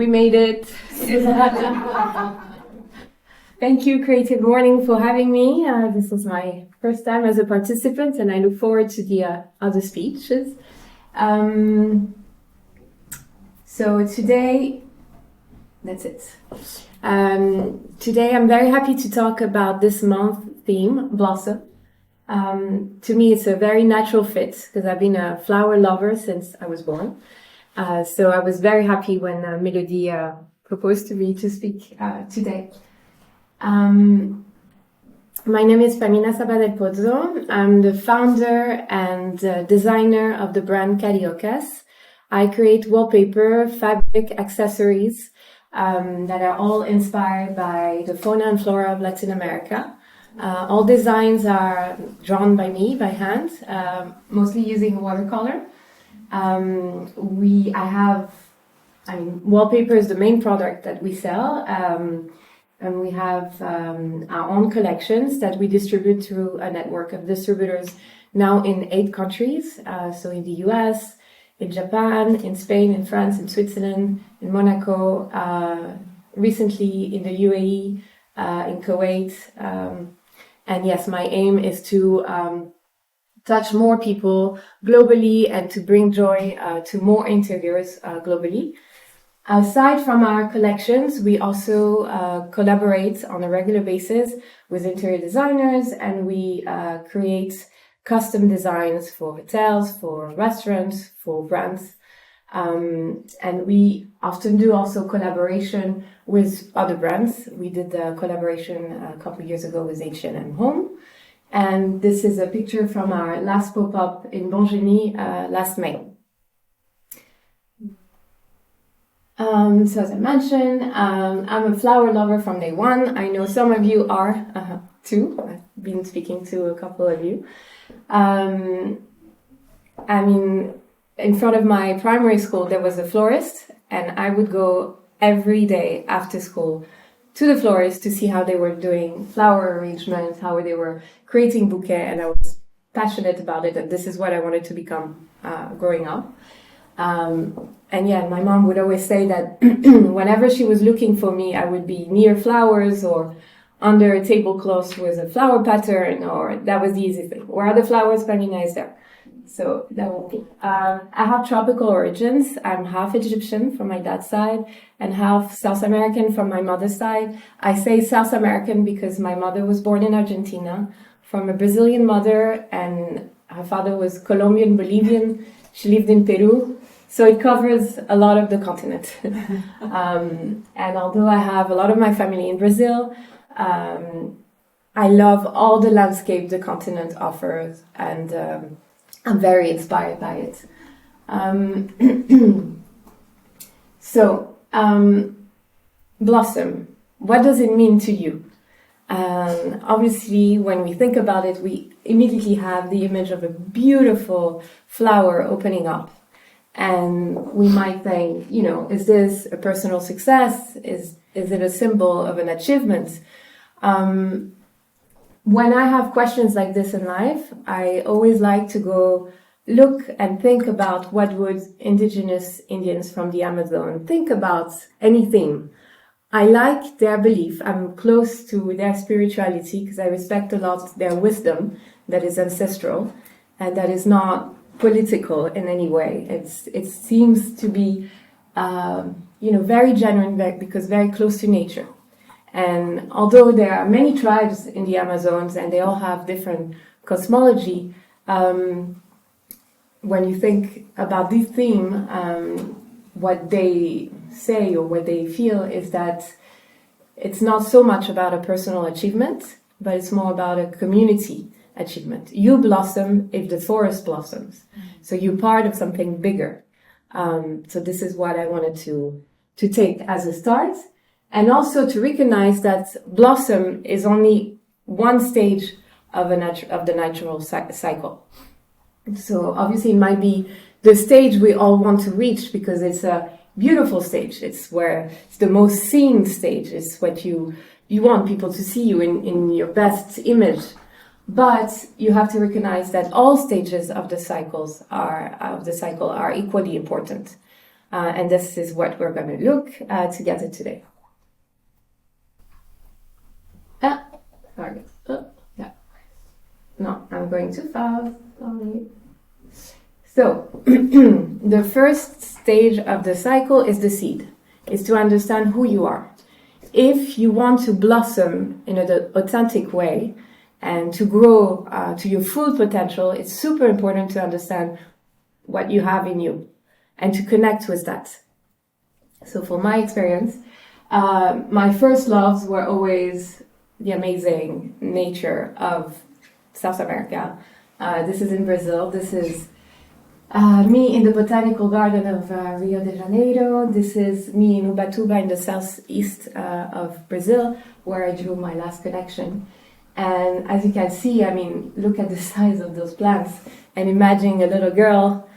we made it. Thank you, Creative Morning, for having me. This was my first time as a participant, and I look forward to the other speeches. So today, that's it. Today I'm very happy to talk about this month theme, Blossom. To me, it's a very natural fit because I've been a flower lover since I was born. So I was very happy when Melody proposed to me to speak today. My name is Pamina Saba del Pozzo. I'm the founder and designer of the brand Kariokas. I create wallpaper, fabric, accessories that are all inspired by the fauna and flora of Latin America. All designs are drawn by me, by hand, mostly using watercolor. Wallpaper is the main product that we sell. And we have our own collections that we distribute through a network of distributors now in 8 countries. So in the US, in Japan, in Spain, in France, in Switzerland, in Monaco, recently in the UAE, in Kuwait. And yes, my aim is to touch more people globally and to bring joy to more interiors globally. Aside from our collections, we also collaborate on a regular basis with interior designers, and we create custom designs for hotels, for restaurants, for brands. And we often do also collaboration with other brands. We did a collaboration a couple of years ago with H&M Home. And this is a picture from our last pop-up in Geneva last May. So as I mentioned, I'm a flower lover from day one. I know some of you are too. I've been speaking to a couple of you. In front of my primary school, there was a florist, and I would go every day after school to the florist to see how they were doing flower arrangements, how they were creating bouquet, and I was passionate about it, and this is what I wanted to become growing up. My mom would always say that whenever she was looking for me, I would be near flowers or under a tablecloth with a flower pattern, or that was the easy thing. Where are the flowers? Pamina is there. So that won't be. I have tropical origins. I'm half Egyptian from my dad's side and half South American from my mother's side. I say South American because my mother was born in Argentina from a Brazilian mother, and her father was Colombian, Bolivian. She lived in Peru. So it covers a lot of the continent. And although I have a lot of my family in Brazil, I love all the landscape the continent offers, and I'm very inspired by it. Blossom, what does it mean to you? Obviously, when we think about it, we immediately have the image of a beautiful flower opening up. And we might think, is this a personal success? Is it a symbol of an achievement? When I have questions like this in life, I always like to go look and think about what would indigenous Indians from the Amazon think about any theme. I like their belief. I'm close to their spirituality because I respect a lot their wisdom that is ancestral and that is not political in any way. It seems to be, very genuine because very close to nature. And although there are many tribes in the Amazons and they all have different cosmology, when you think about this theme, what they say or what they feel is that it's not so much about a personal achievement, but it's more about a community achievement. You blossom if the forest blossoms. So you're part of something bigger. So this is what I wanted to take as a start. And also to recognize that blossom is only one stage of the natural cycle. So obviously it might be the stage we all want to reach because it's a beautiful stage. It's the most seen stage. It's what you want people to see you in your best image. But you have to recognize that all stages of the cycle are equally important. And this is what we're going to look together today. Sorry. Yeah. No, I'm going too fast. Sorry. So, the first stage of the cycle is the seed, is to understand who you are. If you want to blossom in an authentic way and to grow to your full potential, it's super important to understand what you have in you and to connect with that. So for my experience, my first loves were always the amazing nature of South America. This is in Brazil. This is me in the botanical garden of Rio de Janeiro. This is me in Ubatuba in the southeast of Brazil, where I drew my last connection. And as you can see, I mean, look at the size of those plants and imagine a little girl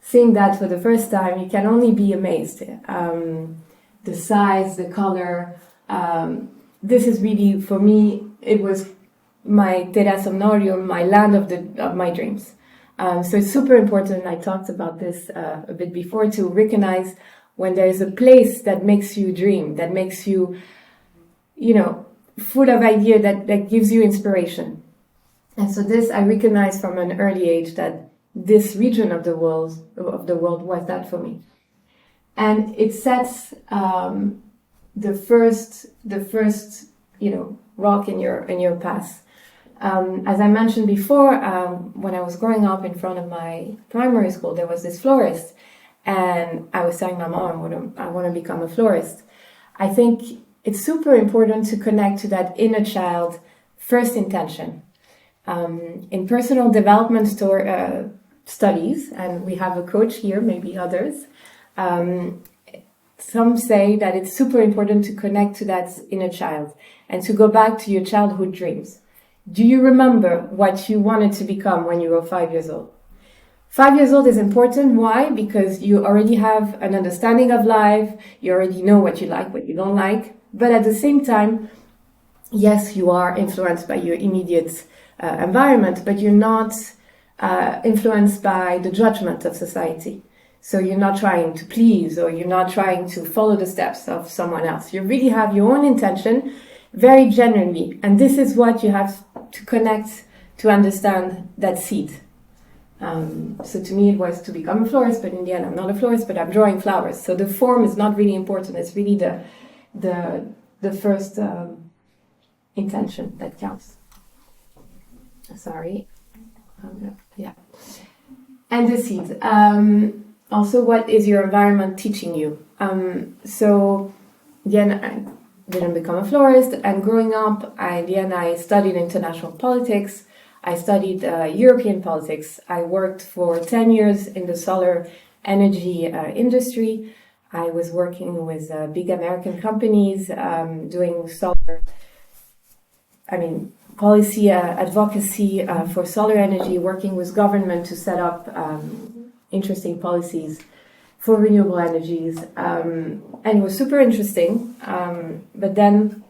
seeing that for the first time. You can only be amazed. The size, the color. This is really, for me, it was my terra somnorium, my land of my dreams. So it's super important, I talked about this a bit before, to recognize when there is a place that makes you dream, that makes you, full of idea, that gives you inspiration. And so this I recognized from an early age, that this region of the world was that for me. And it sets the first rock in your path. As I mentioned before, when I was growing up in front of my primary school, there was this florist, and I was telling my mom, I want to become a florist. I think it's super important to connect to that inner child first intention. In personal development studies, and we have a coach here, maybe others, some say that it's super important to connect to that inner child and to go back to your childhood dreams. Do you remember what you wanted to become when you were 5 years old? 5 years old is important. Why? Because you already have an understanding of life. You already know what you like, what you don't like. But at the same time, yes, you are influenced by your immediate environment, but you're not influenced by the judgment of society. So you're not trying to please, or you're not trying to follow the steps of someone else. You really have your own intention, very genuinely. And this is what you have to connect to understand that seed. So to me, it was to become a florist, but in the end, I'm not a florist, but I'm drawing flowers. So the form is not really important. It's really the first intention that counts. Sorry. Yeah. And the seed. Also, what is your environment teaching you? So again, I didn't become a florist, and growing up, I studied international politics. I studied European politics. I worked for 10 years in the solar energy industry. I was working with big American companies doing solar, policy advocacy for solar energy, working with government to set up interesting policies for renewable energies. And it was super interesting. But then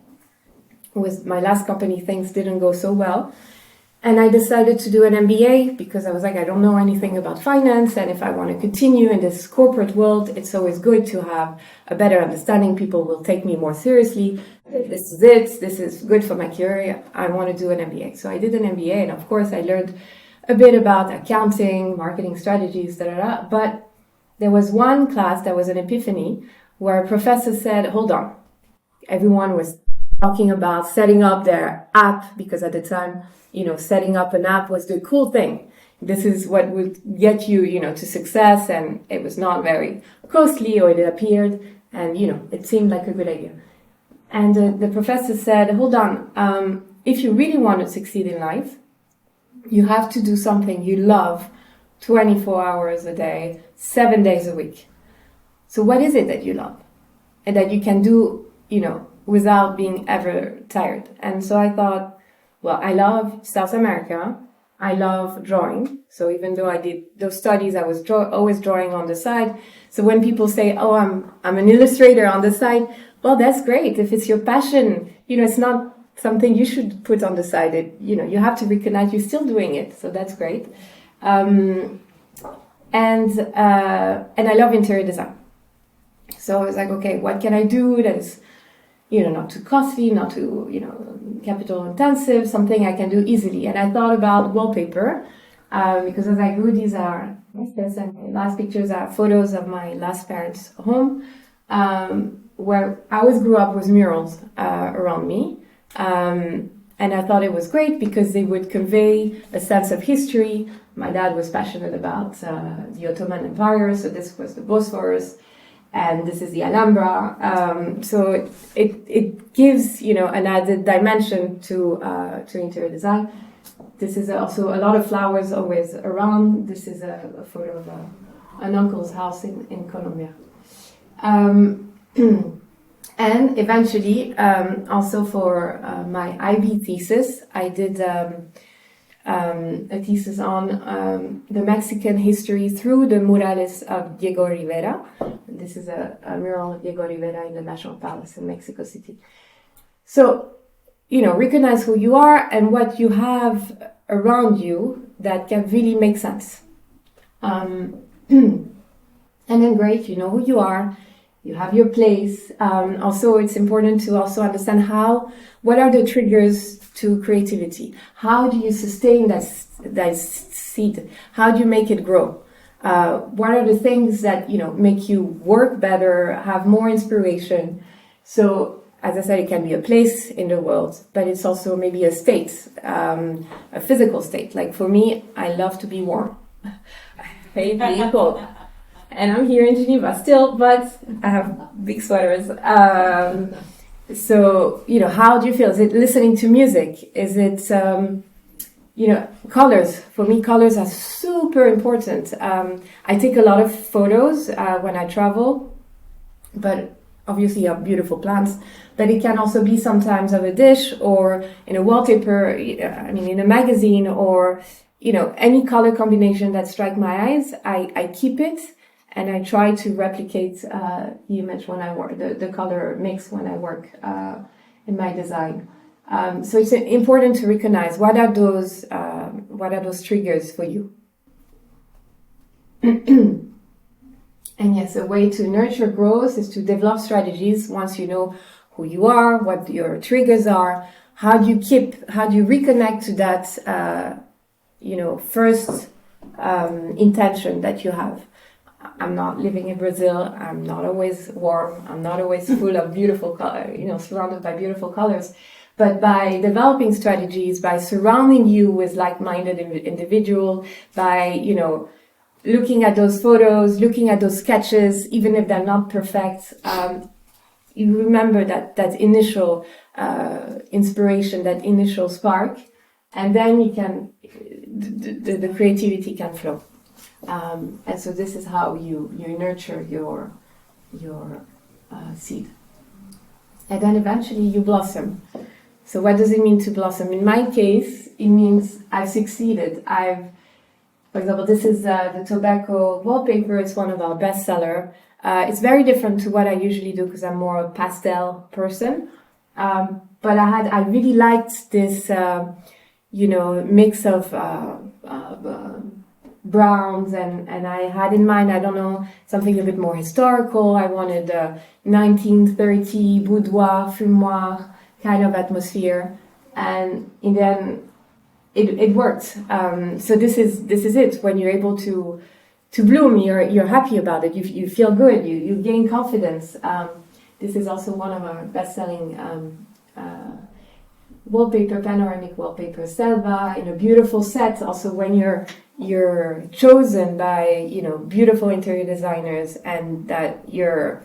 with my last company, things didn't go so well. And I decided to do an MBA because I was like, I don't know anything about finance. And if I want to continue in this corporate world, it's always good to have a better understanding. People will take me more seriously. This is it. This is good for my career. I want to do an MBA. So I did an MBA. And of course, I learned a bit about accounting, marketing strategies, But there was one class that was an epiphany where a professor said, hold on. Everyone was talking about setting up their app because at the time, setting up an app was the cool thing. This is what would get you, to success. And it was not very costly, or it appeared. And, it seemed like a good idea. And the professor said, hold on. If you really want to succeed in life, you have to do something you love 24 hours a day, 7 days a week. So what is it that you love? And that you can do, without being ever tired? And so I thought, well, I love South America. I love drawing. So even though I did those studies, I was always drawing on the side. So when people say, oh, I'm an illustrator on the side, well, that's great. If it's your passion, it's not something you should put on the side. You have to recognize you're still doing it. So that's great. And I love interior design. So I was like, okay, what can I do that is, not too costly, not too, capital intensive, something I can do easily. And I thought about wallpaper, because as I grew, these are, my last pictures are photos of my last parents' home, where I always grew up with murals around me. And I thought it was great because they would convey a sense of history. My dad was passionate about the Ottoman Empire, so this was the Bosphorus, and this is the Alhambra. So it gives, an added dimension to interior design. This is also a lot of flowers always around. This is a photo of an uncle's house in Colombia. And eventually, also for my IB thesis, I did a thesis on the Mexican history through the murales of Diego Rivera. This is a mural of Diego Rivera in the National Palace in Mexico City. So, recognize who you are and what you have around you that can really make sense. And then great, you know who you are. You have your place. Also, it's important to also understand what are the triggers to creativity? How do you sustain that seed? How do you make it grow? What are the things that, make you work better, have more inspiration? So, as I said, it can be a place in the world, but it's also maybe a state, a physical state. Like for me, I love to be warm. I hate being cold. And I'm here in Geneva still, but I have big sweaters. So, how do you feel? Is it listening to music? Is it, colors? For me, colors are super important. I take a lot of photos when I travel, but obviously you have beautiful plants. But it can also be sometimes of a dish or in a wallpaper, in a magazine or, any color combination that strike my eyes. I keep it. And I try to replicate the image when I work, the color mix when I work in my design. So it's important to recognize what are those triggers for you. And yes, a way to nurture growth is to develop strategies once you know who you are, what your triggers are. How do you reconnect to that, first intention that you have. I'm not living in Brazil. I'm not always warm. I'm not always full of beautiful color, surrounded by beautiful colors. But by developing strategies, by surrounding you with like-minded individual, by, looking at those photos, looking at those sketches, even if they're not perfect, you remember that initial inspiration, that initial spark, and then you can, the creativity can flow. And so this is how you nurture your seed. And then eventually you blossom. So what does it mean to blossom? In my case, it means I've succeeded. For example, this is the tobacco wallpaper. It's one of our bestseller. It's very different to what I usually do because I'm more a pastel person. But I really liked this, mix of browns and I had in mind, something a bit more historical. I wanted a 1930 boudoir, fumoir kind of atmosphere, and then it worked. So this is it. When you're able to bloom, you're happy about it. You feel good. You gain confidence. This is also one of our best-selling wallpaper, panoramic wallpaper, Saba, in a beautiful set. Also, when you're chosen by beautiful interior designers and that your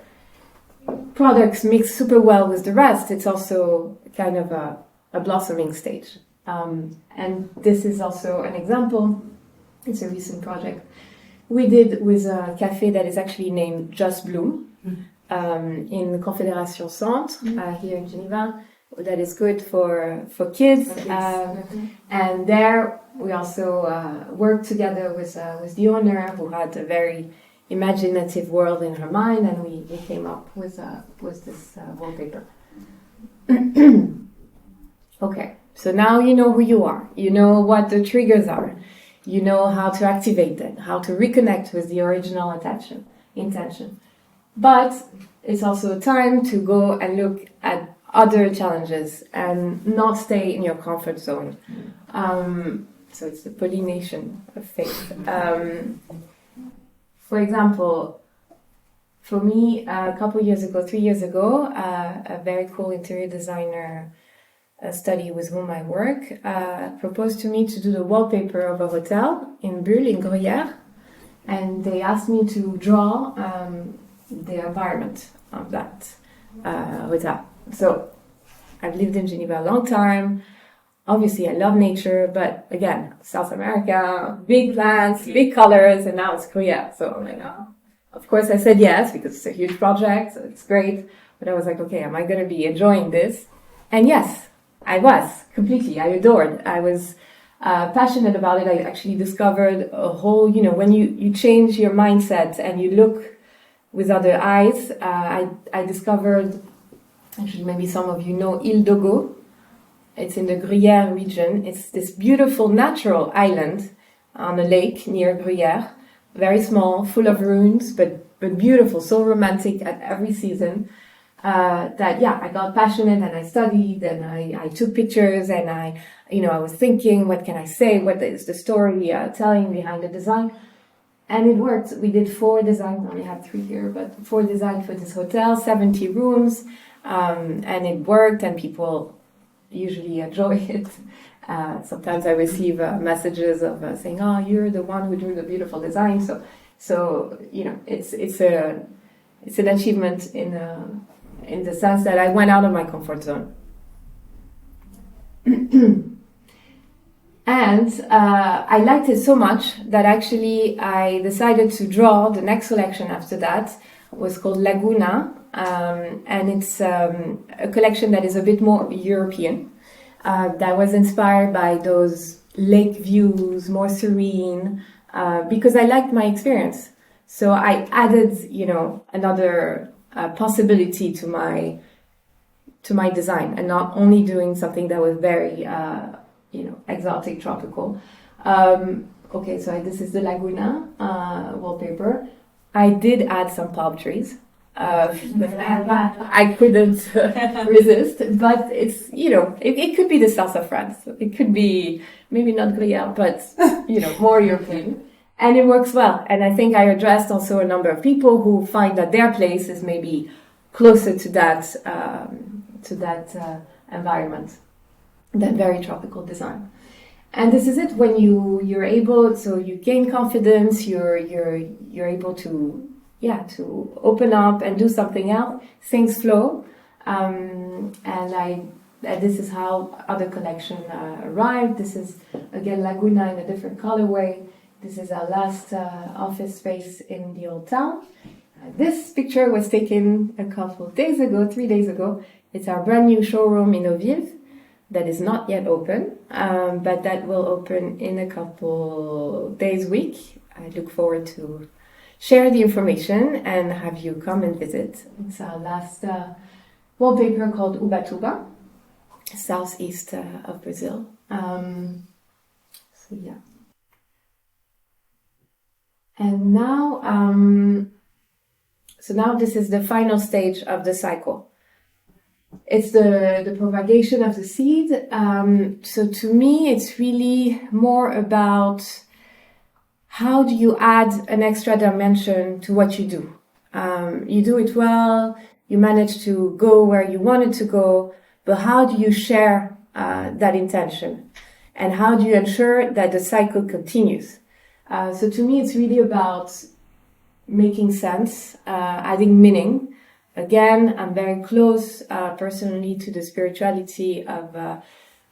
products mix super well with the rest, it's also kind of a blossoming stage. And this is also an example. It's a recent project we did with a cafe that is actually named Just Bloom in Confédération Centre here in Geneva. That is good for kids. And there we also worked together with the owner, who had a very imaginative world in her mind, and we came up with this wallpaper. Okay, so now you know who you are. You know what the triggers are. You know how to activate them, how to reconnect with the original intention. But it's also a time to go and look at other challenges and not stay in your comfort zone. So it's the pollination of faith. For example, for me, a couple years ago, 3 years ago, a very cool interior designer study with whom I work proposed to me to do the wallpaper of a hotel in Bulle, in Gruyère. And they asked me to draw the environment of that hotel. So I've lived in Geneva a long time. Obviously, I love nature, but again, South America, big plants, big colors, and now it's Korea. So I'm like, oh. Of course, I said yes, because it's a huge project, so it's great. But I was like, okay, am I going to be enjoying this? And yes, I was, completely. I adored. I was passionate about it. I actually discovered a whole, when you change your mindset and you look with other eyes, I discovered, actually maybe some of you know Île d'Ogo. It's in the Gruyère region. It's this beautiful natural island on a lake near Gruyère. Very small, full of ruins, but beautiful, so romantic at every season. I got passionate and I studied and I took pictures and I was thinking, what can I say? What is the story telling behind the design? And it worked. We did 4 designs. I only have 3 here, but 4 designs for this hotel, 70 rooms. And it worked and people usually enjoy it. Sometimes I receive messages of saying, "Oh, you're the one who drew the beautiful design." So it's an achievement in the sense that I went out of my comfort zone. And I liked it so much that actually I decided to draw the next collection after that. It was called Laguna. And it's a collection that is a bit more European, that was inspired by those lake views, more serene, because I liked my experience. So I added, another possibility to my design, and not only doing something that was very, exotic, tropical. Okay, so this is the Laguna wallpaper. I did add some palm trees. I couldn't resist, but it's, it could be the south of France. It could be maybe not Gruyère, but, more European. And it works well. And I think I addressed also a number of people who find that their place is maybe closer to that environment, that very tropical design. And this is it, when you're able, so you gain confidence, you're able to open up and do something else. Things flow, and this is how other collection arrived. This is again Laguna in a different colorway. This is our last office space in the old town. This picture was taken a couple of days ago, 3 days ago. It's our brand new showroom in Eauville that is not yet open, but that will open in a couple days, week. I look forward to share the information and have you come and visit. It's our last wallpaper called Ubatuba, southeast of Brazil. So yeah. And now, now this is the final stage of the cycle. It's the propagation of the seed. So to me, it's really more about how do you add an extra dimension to what you do. You do it well, you manage to go where you wanted to go, but how do you share that intention? And how do you ensure that the cycle continues? So to me, it's really about making sense, adding meaning. Again, I'm very close personally to the spirituality of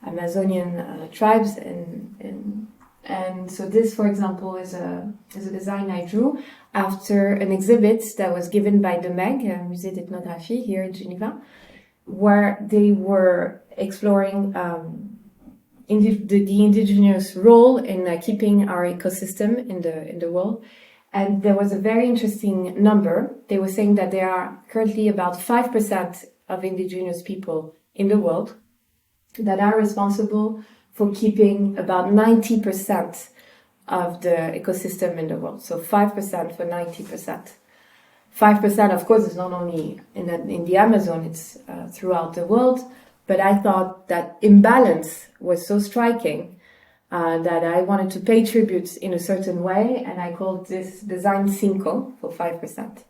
Amazonian tribes, and so this, for example, is a design I drew after an exhibit that was given by the MEG, Musée d'Ethnographie here in Geneva, where they were exploring the indigenous role in keeping our ecosystem in the world. And there was a very interesting number. They were saying that there are currently about 5% of indigenous people in the world that are responsible for keeping about 90% of the ecosystem in the world. So 5% for 90%. 5%, of course, is not only in the Amazon, it's throughout the world. But I thought that imbalance was so striking that I wanted to pay tribute in a certain way, and I called this design Cinco for 5%.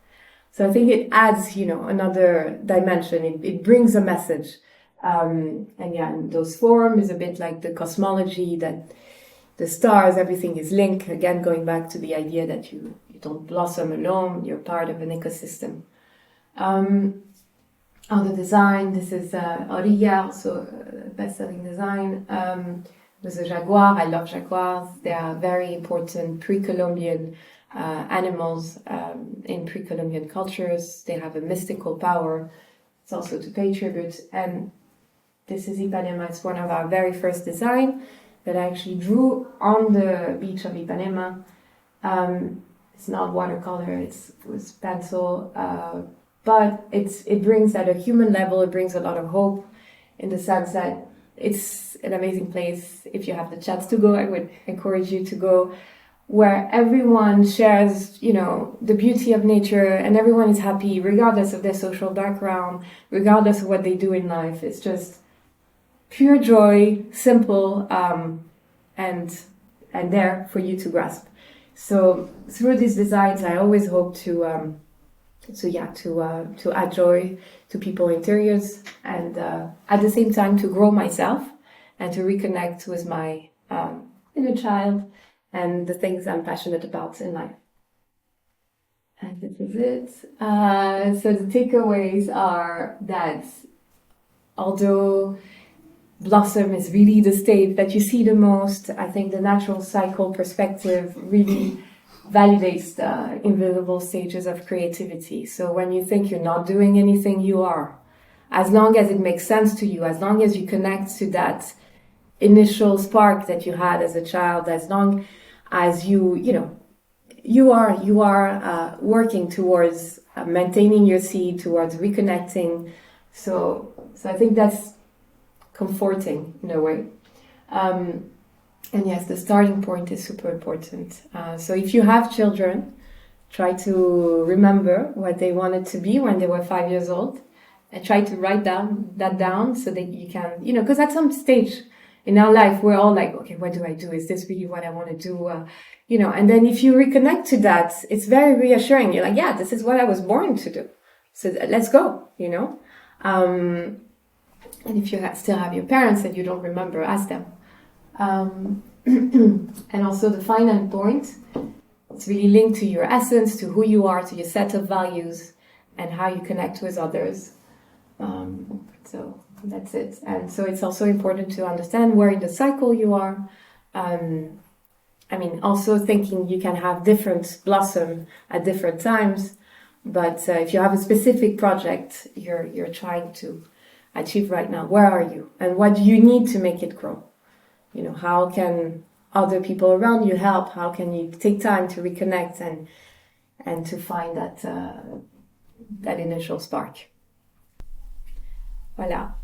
So I think it adds, another dimension. It brings a message. And those form is a bit like the cosmology, that the stars, everything is linked. Again, going back to the idea that you don't blossom alone, you're part of an ecosystem. On the design, this is Orilla, also best-selling design. There's a jaguar. I love jaguars. They are very important pre-Columbian animals in pre-Columbian cultures. They have a mystical power. It's also to pay tribute. And this is Ipanema. It's one of our very first design that I actually drew on the beach of Ipanema. It's not watercolor, it was pencil, but it brings at a human level, it brings a lot of hope in the sense that it's an amazing place. If you have the chance to go, I would encourage you to go, where everyone shares, the beauty of nature, and everyone is happy regardless of their social background, regardless of what they do in life. It's just pure joy, simple, and there for you to grasp. So through these designs, I always hope to add joy to people's interiors, and at the same time to grow myself and to reconnect with my inner child and the things I'm passionate about in life. And this is it. So the takeaways are that although blossom is really the state that you see the most, I think the natural cycle perspective really validates the invisible stages of creativity. So when you think you're not doing anything, you are. As long as it makes sense to you, as long as you connect to that initial spark that you had as a child, as long as you are working towards maintaining your seed, towards reconnecting. So I think that's comforting in a way. And yes, the starting point is super important. So if you have children, try to remember what they wanted to be when they were 5 years old, and try to write that down so that you can, because at some stage in our life, we're all like, okay, what do I do? Is this really what I want to do? And then if you reconnect to that, it's very reassuring. You're like, yeah, this is what I was born to do. So let's go, And if you still have your parents that you don't remember, ask them. And also the final point, it's really linked to your essence, to who you are, to your set of values, and how you connect with others. So that's it. And so it's also important to understand where in the cycle you are. Also thinking you can have different blossom at different times, but if you have a specific project you're trying to achieve right now, where are you? And what do you need to make it grow? How can other people around you help? How can you take time to reconnect and to find that initial spark? Voilà.